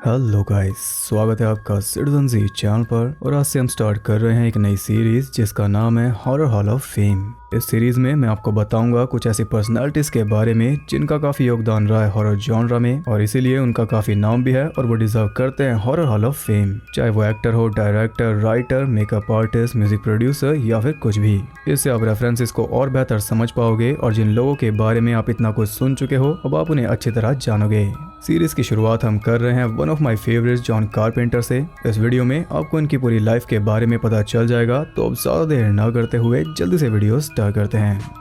Hello guys, स्वागत है आपका सिटीजन जी चैनल पर। और आज से हम स्टार्ट कर रहे हैं एक नई सीरीज जिसका नाम है हॉरर हॉल ऑफ फेम। इस सीरीज में मैं आपको बताऊंगा कुछ ऐसी पर्सनालिटीज के बारे में जिनका काफी योगदान रहा है हॉरर जॉनरा में, और इसीलिए उनका काफी नाम भी है और वो डिजर्व करते हैं हॉरर हॉल ऑफ फेम। चाहे वो एक्टर हो, director, writer, makeup artist, music producer या फिर कुछ भी। इससे आप रेफरेंसेस को और बेहतर समझ पाओगे और जिन लोगों के बारे में आप इतना कुछ सुन चुके हो अब आप उन्हें अच्छी तरह जानोगे। सीरीज की शुरुआत हम कर रहे हैं one of my favourites John carpenter से। इस वीडियो में आपको इनकी पूरी लाइफ के बारे में पता चल जाएगा, तो अब ज्यादा देर न करते हुए जल्दी से वीडियो स्टार्ट करते हैं।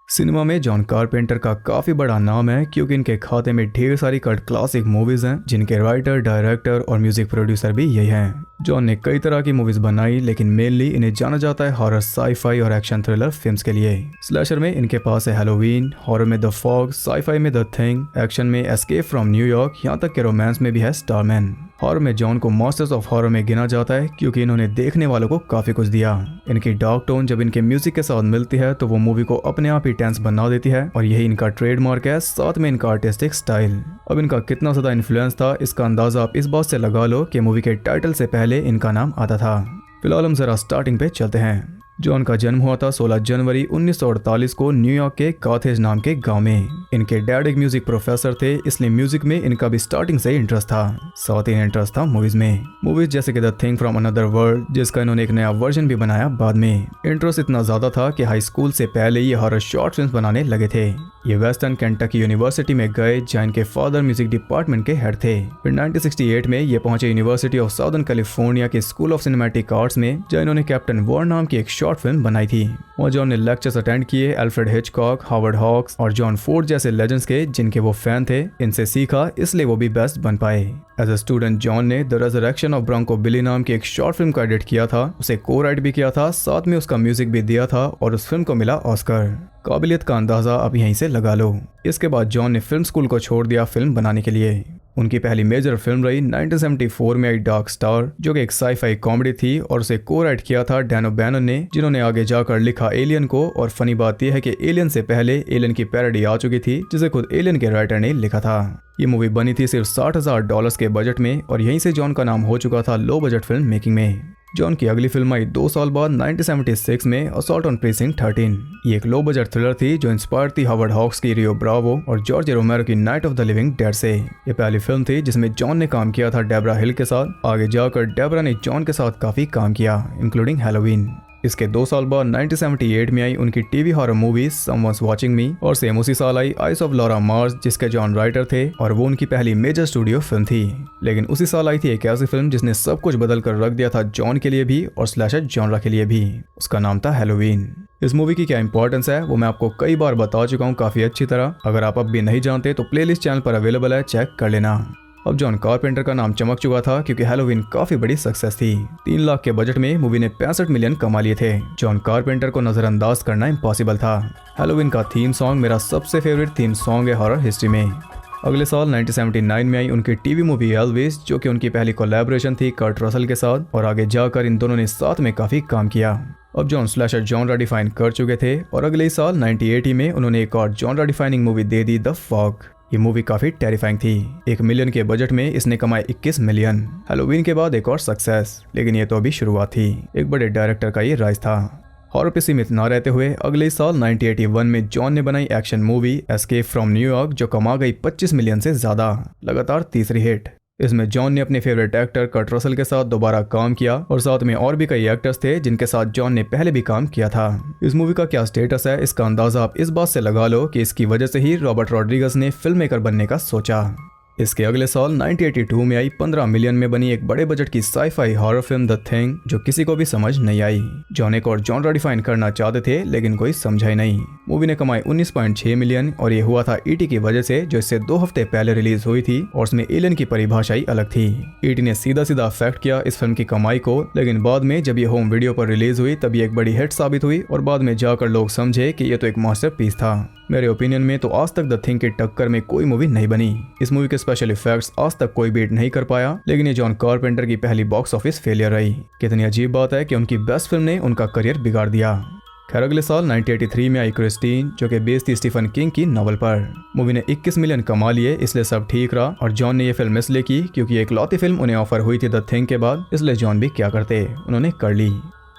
सिनेमा में जॉन कारपेंटर का काफी बड़ा नाम है क्योंकि इनके खाते में ढेर सारी कल्ट क्लासिक मूवीज हैं जिनके राइटर, डायरेक्टर और म्यूजिक प्रोड्यूसर भी यही हैं। जॉन ने कई तरह की मूवीज बनाई, लेकिन मेनली इन्हें जाना जाता है हॉरर, साई-फाई और एक्शन थ्रिलर फिल्म्स के लिए। स्लैशर में इनके पास है हैलोवीन, हॉरर में द फॉग, साई-फाई में द थिंग, एक्शन में एस्केप फ्रॉम न्यूयॉर्क, यहाँ तक कि रोमांस में भी है स्टारमैन। हॉरर में जॉन को मास्टर्स ऑफ हॉरर में गिना जाता है क्योंकि इन्होंने देखने वालों को काफी कुछ दिया। इनकी डार्क टोन जब इनके म्यूजिक के साथ मिलती है तो वो मूवी को अपने आप ही टेंस बना देती है, और यही इनका ट्रेडमार्क है, साथ में इनका आर्टिस्टिक स्टाइल। अब इनका कितना ज्यादा इन्फ्लुएंस था इसका अंदाजा आप इस बात से लगा लो कि मूवी के टाइटल से पहले इनका नाम आता था। फिलहाल हम जरा स्टार्टिंग पे चलते हैं। जॉन का जन्म हुआ था 16 जनवरी 1948 को न्यूयॉर्क के काथेज नाम के गांव में। इनके डैड एक म्यूजिक प्रोफेसर थे, इसलिए म्यूजिक में इनका भी स्टार्टिंग से इंटरेस्ट था। साथ ही इंटरेस्ट था मूवीज में, मूवीज जैसे कि the thing from another world, जिसका इन्होंने एक नया वर्जन भी बनाया बाद में। इंटरेस्ट इतना ज्यादा था कि हाई स्कूल से पहले ये हॉरर शॉर्ट फिल्म बनाने लगे थे। ये वेस्टर्न केंटकी यूनिवर्सिटी में गए जहाँ इनके फादर म्यूजिक डिपार्टमेंट के हेड थे। फिर 1968 में ये पहुंचे यूनिवर्सिटी ऑफ साउदर्न कैलिफोर्निया के स्कूल ऑफ सिनेमैटिक आर्ट्स में, जहाँ इन्होंने कैप्टन वॉर नाम की एक शॉर्ट फिल्म बनाई थी। वहाँ जॉन ने लेक्चर्स अटेंड किए अल्फ्रेड हिचकॉक, हावर्ड हॉक्स और जॉन फोर्ड जैसे लेजेंड्स के जिनके वो फैन थे। इनसे सीखा, इसलिए वो भी बेस्ट बन पाए। एज अ स्टूडेंट जॉन ने द रेजरेक्शन ऑफ ब्रोंको बिली नाम की एक शॉर्ट फिल्म का एडिट किया था, उसे को राइट भी किया था, साथ में उसका म्यूजिक भी दिया था और उस फिल्म को मिला ऑस्कर। काबिलियत का अंदाजा आप यहीं से लगा लो। इसके बाद जॉन ने फिल्म स्कूल को छोड़ दिया फिल्म बनाने के लिए। उनकी पहली मेजर फिल्म रही 1974 में आई डार्क स्टार, जो कि एक साई-फाई कॉमेडी थी और उसे को राइट किया था डैन ओ'बैनन ने, जिन्होंने आगे जाकर लिखा एलियन को। और फनी बात यह है कि एलियन से पहले एलियन की पैरोडी आ चुकी थी जिसे खुद एलियन के राइटर ने लिखा था। ये मूवी बनी थी सिर्फ $60,000 के बजट में, और यहीं से जॉन का नाम हो चुका था लो बजट फिल्म मेकिंग में। जॉन की अगली फिल्म आई 2 साल बाद 1976 में असॉल्ट ऑन प्रीसिंक्ट 13। ये एक लो बजट थ्रिलर थी जो इंस्पायर थी हावर्ड हॉक्स की रियो ब्रावो और जॉर्ज रोमेरो की night of the living dead से। ये पहली फिल्म थी जिसमें जॉन ने काम किया था डेब्रा हिल के साथ। आगे जाकर डेब्रा ने जॉन के साथ काफी काम किया, इंक्लूडिंग हैलोवीन। इसके 2 साल बाद 1978 में आई उनकी TV horror movie someone's watching me, और सेम उसी साल आई आइस ऑफ लॉरा मार्स, जिसके जॉन राइटर थे, और वो उनकी पहली मेजर स्टूडियो फिल्म थी। लेकिन उसी साल आई थी एक ऐसी फिल्म जिसने सब कुछ बदल कर रख दिया था जॉन के लिए भी और स्लैशर जॉनरा के लिए भी। उसका नाम था हैलोवीन। इस मूवी की क्या इंपॉर्टेंस है वो मैं आपको कई बार बता चुका हूँ काफी अच्छी तरह। अगर आप अब भी नहीं जानते तो प्लेलिस्ट चैनल पर अवेलेबल है, चेक कर लेना। अब जॉन कारपेंटर का नाम चमक चुका था क्योंकि हैलोवीन काफी बड़ी सक्सेस थी। 3 लाख के बजट में मूवी ने 65 मिलियन कमा लिए थे। जॉन कारपेंटर को नजरअंदाज करना इम्पॉसिबल था। हैलोवीन का थीम सॉन्ग मेरा सबसे फेवरेट थीम सॉन्ग है हॉरर हिस्ट्री में। अगले साल 1979 में आई उनकी टीवी मूवी एल्विस, जो कि उनकी पहली कोलैबोरेशन थी कर्ट रसल के साथ, और आगे जाकर इन दोनों ने साथ में काफी काम किया। अब जॉन स्लैशर जॉनरा डिफाइन कर चुके थे, और अगले साल 1980 में उन्होंने एक और genre defining movie they the, the fog. ये मूवी काफी टेरिफाइंग थी। 1 मिलियन के बजट में इसने कमाए 21 मिलियन। हैलोवीन के बाद एक और सक्सेस, लेकिन ये तो अभी शुरुआत थी। एक बड़े डायरेक्टर का ये राज था। हॉरर पे सीमित न रहते हुए अगले साल 1981 में जॉन ने बनाई action movie escape from New York, जो कमा गई 25 मिलियन से ज्यादा, लगातार तीसरी हिट। इसमें जॉन ने अपने फेवरेट एक्टर कर्ट रसल के साथ दोबारा काम किया, और साथ में और भी कई एक्टर्स थे जिनके साथ जॉन ने पहले भी काम किया था। इस मूवी का क्या स्टेटस है इसका अंदाजा आप इस बात से लगा लो कि इसकी वजह से ही रॉबर्ट रॉड्रिगस ने फिल्म मेकर बनने का सोचा। इसके अगले साल 1982 में आई 15 मिलियन में बनी एक बड़े बजट की sci-fi horror film the thing, जो किसी को भी समझ नहीं आई। जॉन एक और जॉनरा डिफाइन करना चाहते थे लेकिन कोई समझा ही नहीं। मूवी ने कमाई 19.6 मिलियन, और ये हुआ था ईटी की वजह से, जो इससे 2 हफ्ते पहले रिलीज हुई थी, और उसमें एलियन की परिभाषा ही अलग थी। ईटी ने सीधा सीधा अफेक्ट किया इस फिल्म की कमाई को, लेकिन बाद में जब ये होम वीडियो पर रिलीज हुई तब ये एक बड़ी हिट साबित हुई, और बाद में जाकर लोग समझे कि ये तो एक मास्टरपीस था। मेरे ओपिनियन में तो आज तक द थिंग की टक्कर में कोई मूवी नहीं बनी। इस मूवी के स्पेशल इफेक्ट्स आज तक कोई बीट नहीं कर पाया, लेकिन ये जॉन कारपेंटर की पहली बॉक्स ऑफिस फेलियर रही। कितनी अजीब बात है कि उनकी बेस्ट फिल्म ने उनका करियर बिगाड़ दिया। खैर अगले साल 1983 में आई क्रिस्टीन, जो कि बेस्ड थी स्टीफन किंग की नॉवल पर। मूवी ने 21 मिलियन कमा लिए, इसलिए सब ठीक रहा और जॉन ने ये फिल्म इसलिए की क्योंकि एक लौती फिल्म उन्हें ऑफर हुई थी द थिंग के बाद, इसलिए जॉन भी क्या करते, उन्होंने कर ली।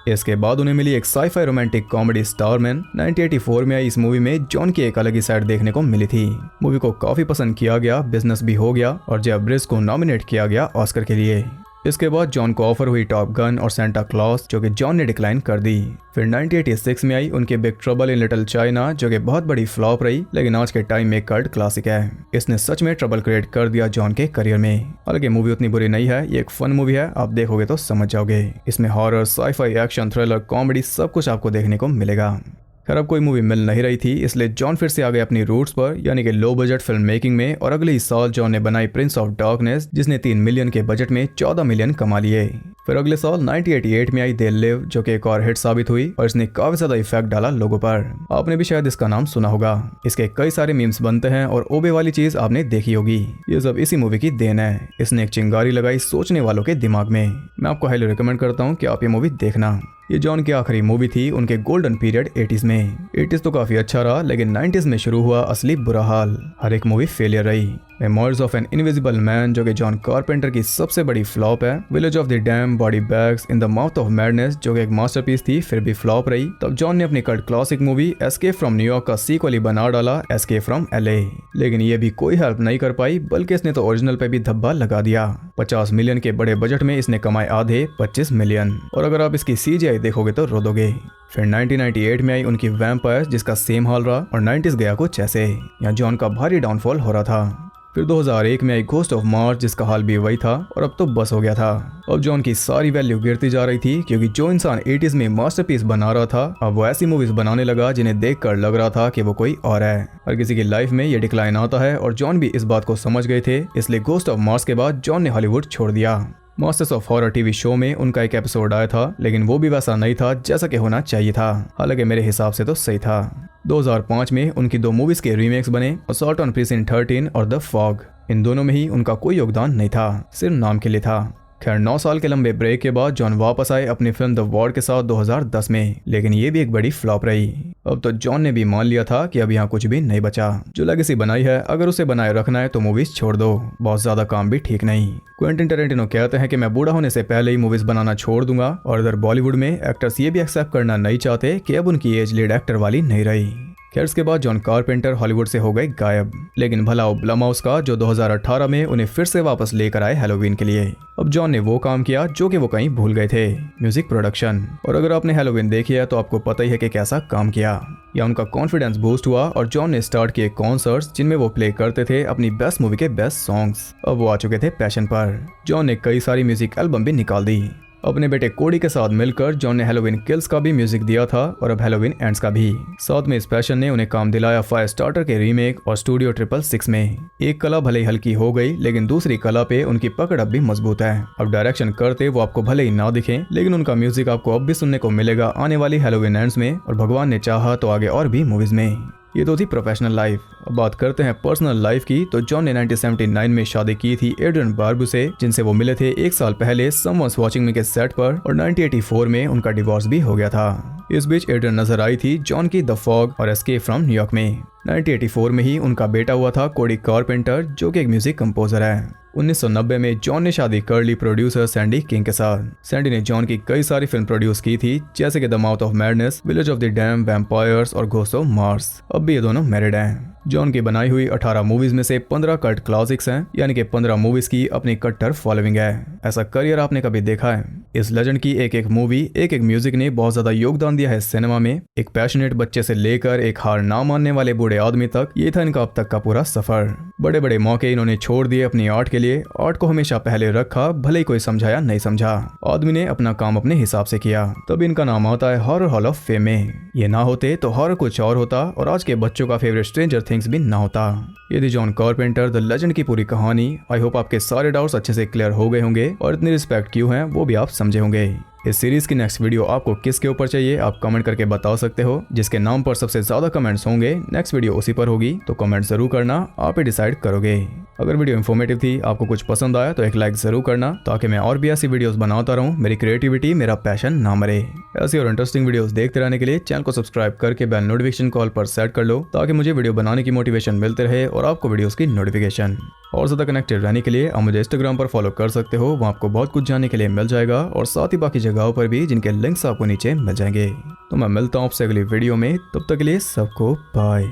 इसके बाद उन्हें मिली एक साई-फाई रोमांटिक कॉमेडी स्टारमैन। 1984 में आई इस मूवी में जॉन की एक अलग ही साइड देखने को मिली थी। मूवी को काफी पसंद किया गया, बिजनेस भी हो गया और जेफ ब्रिज को नॉमिनेट किया गया ऑस्कर के लिए। इसके बाद जॉन को ऑफर हुई टॉप गन और सेंटा क्लॉस, जो कि जॉन ने डिक्लाइन कर दी। फिर 1986 में आई उनकी big trouble in little China, जो कि बहुत बड़ी फ्लॉप रही, लेकिन आज के टाइम में कल्ट क्लासिक है। इसने सच में ट्रबल क्रिएट कर दिया जॉन के करियर में। हालांकि मूवी उतनी बुरी नहीं है, ये एक फन मूवी है, आप देखोगे तो समझ जाओगे। इसमें horror, sci-fi, action, thriller, comedy सब कुछ आपको देखने को मिलेगा। खैर अब कोई मूवी मिल नहीं रही थी, इसलिए जॉन फिर से आ गए अपनी रूट्स पर, यानी कि लो बजट फिल्म मेकिंग में। और अगले ही साल जॉन ने बनाई प्रिंस ऑफ डार्कनेस, जिसने 3 मिलियन के बजट में 14 मिलियन कमा लिए। फिर अगले साल 1988 में आई दे लिव, जो कि एक और हिट साबित हुई और इसने काफी ज्यादा इफेक्ट डाला लोगों पर। आपने भी शायद इसका नाम सुना होगा। इसके कई सारे मीम्स बनते हैं और ओबे वाली चीज आपने देखी होगी। ये सब इसी मूवी की देन है। इसने एक चिंगारी लगाई सोचने वालों के दिमाग में। मैं आपको हाईली रिकमेंड करता हूँ कि आप ये मूवी देखना। ये जॉन की आखिरी मूवी थी उनके गोल्डन पीरियड 80s में। 80s तो काफी अच्छा रहा, लेकिन 90s में शुरू हुआ असली बुरा हाल। हर एक मूवी फेलियर रही। Memories of an invisible man, जो कि जॉन कारपेंटर की सबसे बड़ी फ्लॉप है। Village of the dam, body bags, in the mouth of madness, जो कि एक मास्टरपीस थी, फिर भी फ्लॉप रही। तब जॉन ने अपनी cult classic movie escape from New York का सीक्वल बना डाला, एस्केप फ्रॉम LA। लेकिन ये भी कोई हेल्प नहीं कर पाई, बल्कि इसने तो ओरिजिनल पे भी धब्बा लगा दिया। 50 मिलियन के बड़े बजट में इसने कमाए आधे 25 मिलियन। और अगर आप इसकी CGI देखोगे तो रो दोगे। फिर 1998 में आई उनकी वैम्पायर, जिसका सेम हाल रहा, और 90s गया कुछ ऐसे। यहाँ जॉन का भारी डाउनफॉल हो रहा था। फिर 2001 में आई घोस्ट ऑफ मार्स, जिसका हाल भी वही था और अब तो बस हो गया था। अब जॉन की सारी वैल्यू गिरती जा रही थी, क्योंकि जो इंसान 80s में मास्टरपीस बना रहा था, अब वो ऐसी मूवीज बनाने लगा जिन्हें देखकर लग रहा था कि वो कोई और है। हर किसी की लाइफ में ये डिक्लाइन आता है और जॉन भी इस बात को समझ गए थे, इसलिए घोस्ट ऑफ मार्स के बाद जॉन ने हॉलीवुड छोड़ दिया। Masters of horror TV show में उनका एक एपिसोड आया था, लेकिन वो भी वैसा नहीं था जैसा कि होना चाहिए था। हालांकि मेरे हिसाब से तो सही था। 2005 में उनकी 2 मूवीज के रीमेक्स बने, असॉल्ट ऑन प्रीसिंक्ट 13 और द फॉग। इन दोनों में ही उनका कोई योगदान नहीं था, सिर्फ नाम के लिए था। खैर 9 साल के लंबे ब्रेक के बाद जॉन वापस आए अपनी फिल्म द वॉर्ड के साथ 2010 में, लेकिन ये भी एक बड़ी फ्लॉप रही। अब तो जॉन ने भी मान लिया था कि अब यहाँ कुछ भी नहीं बचा। जो लेगेसी बनाई है, अगर उसे बनाए रखना है तो मूवीज छोड़ दो, बहुत ज्यादा काम भी ठीक नहीं। क्वेंटिन टैरेंटिनो कहते हैं कि मैं बूढ़ा होने से पहले ही मूवीज बनाना छोड़ दूंगा, और इधर बॉलीवुड में एक्टर्स ये भी एक्सेप्ट करना नहीं चाहते कि अब उनकी एज लीड एक्टर वाली नहीं रही। खैर इसके बाद जॉन कारपेंटर हॉलीवुड से हो गए गायब, लेकिन भला हो ब्लमहाउस का, जो 2018 में उन्हें फिर से वापस लेकर आए हैलोवीन के लिए। अब जॉन ने वो काम किया जो कि वो कहीं भूल गए थे, म्यूजिक प्रोडक्शन। और अगर आपने हैलोवीन देखी है तो आपको पता ही है कि कैसा काम किया। या उनका कॉन्फिडेंस बूस्ट हुआ और जॉन ने स्टार्ट किए कॉन्सर्ट्स, जिनमें वो प्ले करते थे अपनी बेस्ट मूवी के बेस्ट सॉन्ग्स। अब वो आ चुके थे पैशन पर। जॉन ने कई सारी म्यूजिक एल्बम भी निकाल दी। अपने बेटे कोडी के साथ मिलकर जॉन ने हैलोवीन किल्स का भी म्यूजिक दिया था और अब हैलोवीन एंड्स का भी। साथ में इस पैशन ने उन्हें काम दिलाया फायर स्टार्टर के रीमेक और स्टूडियो 666 में। एक कला भले ही हल्की हो गई, लेकिन दूसरी कला पे उनकी पकड़ अब भी मजबूत है। अब डायरेक्शन करते वो आपको भले ही ना दिखे, लेकिन उनका म्यूजिक आपको अब भी सुनने को मिलेगा आने वाली हैलोवीन एंड्स में, और भगवान ने चाहा तो आगे और भी मूवीज में। ये तो थी प्रोफेशनल लाइफ। अब बात करते हैं पर्सनल लाइफ की, तो जॉन ने 1979 में शादी की थी एड्रियन बार्बू से, जिनसे वो मिले थे 1 साल पहले समवन्स वाचिंग मी के सेट पर, और 1984 में उनका डिवोर्स भी हो गया था। इस बीच एड्रियन नजर आई थी जॉन की द फॉग और एस्केप फ्रॉम न्यूयॉर्क में। 1984 में ही उनका बेटा हुआ था कोडी कारपेंटर, जो कि एक म्यूजिक कंपोजर है। 1990 में जॉन ने शादी कर ली प्रोड्यूसर सैंडी किंग के साथ। सैंडी ने जॉन की कई सारी फिल्म प्रोड्यूस की थी, जैसे कि the mouth of madness, village of the dam, vampires और घोस्ट ऑफ मार्स। अब भी ये दोनों मैरिड हैं। जॉन की बनाई हुई 18 मूवीज में से 15 कल्ट क्लासिक्स हैं, यानी कि 15 मूवीज की अपनी कट्टर फॉलोइंग है। ऐसा करियर आपने कभी देखा है? इस लेजेंड की एक एक मूवी, एक एक म्यूजिक ने बहुत ज्यादा योगदान दिया है सिनेमा में। एक पैशनेट बच्चे से लेकर एक हार ना मानने वाले बूढ़े आदमी तक, ये था इनका अब तक का पूरा सफर। बड़े बड़े मौके इन्होंने छोड़ दिए अपनी आर्ट के लिए। आर्ट को हमेशा पहले रखा, भले ही कोई समझाया नहीं समझा। आदमी ने अपना काम अपने हिसाब से किया, तब इनका नाम आता है हॉरर हॉल ऑफ फेम में। ये ना होते तो हॉरर कुछ और होता, और आज के बच्चों का फेवरेट स्ट्रेंजर थिंग्स भी ना होता। ये थी जॉन कारपेंटर द लेजेंड की पूरी कहानी। आई होप आपके सारे डाउट्स अच्छे से क्लियर हो गए होंगे, और इतनी रिस्पेक्ट क्यों है वो भी आप समझे होंगे। इस सीरीज की नेक्स्ट वीडियो आपको किसके ऊपर चाहिए आप कमेंट करके बता सकते हो। जिसके नाम पर सबसे ज्यादा कमेंट्स होंगे नेक्स्ट वीडियो उसी पर होगी, तो कमेंट जरूर करना, आप ही डिसाइड करोगे। अगर वीडियो इन्फॉर्मेटिव थी, आपको कुछ पसंद आया तो एक लाइक जरूर करना, ताकि मैं और भी ऐसी वीडियोस बनाता रहूं। मेरी क्रिएटिविटी, मेरा पैशन ना मरे। ऐसी और इंटरेस्टिंग वीडियोस देखते रहने के लिए चैनल को सब्सक्राइब करके बेल नोटिफिकेशन कॉल पर सेट कर लो, ताकि मुझे वीडियो बनाने की मोटिवेशन मिलते रहे और आपको वीडियोस की नोटिफिकेशन। और ज्यादा कनेक्टेड रहने के लिए आप मुझे इंस्टाग्राम पर फॉलो कर सकते हो, वहाँ आपको बहुत कुछ जानने के लिए मिल जाएगा, और साथ ही बाकी जगहों पर भी जिनके लिंक्स आपको नीचे मिल जाएंगे। तो मैं मिलता हूँ आपसे अगली वीडियो में, तब तक के लिए सबको बाय।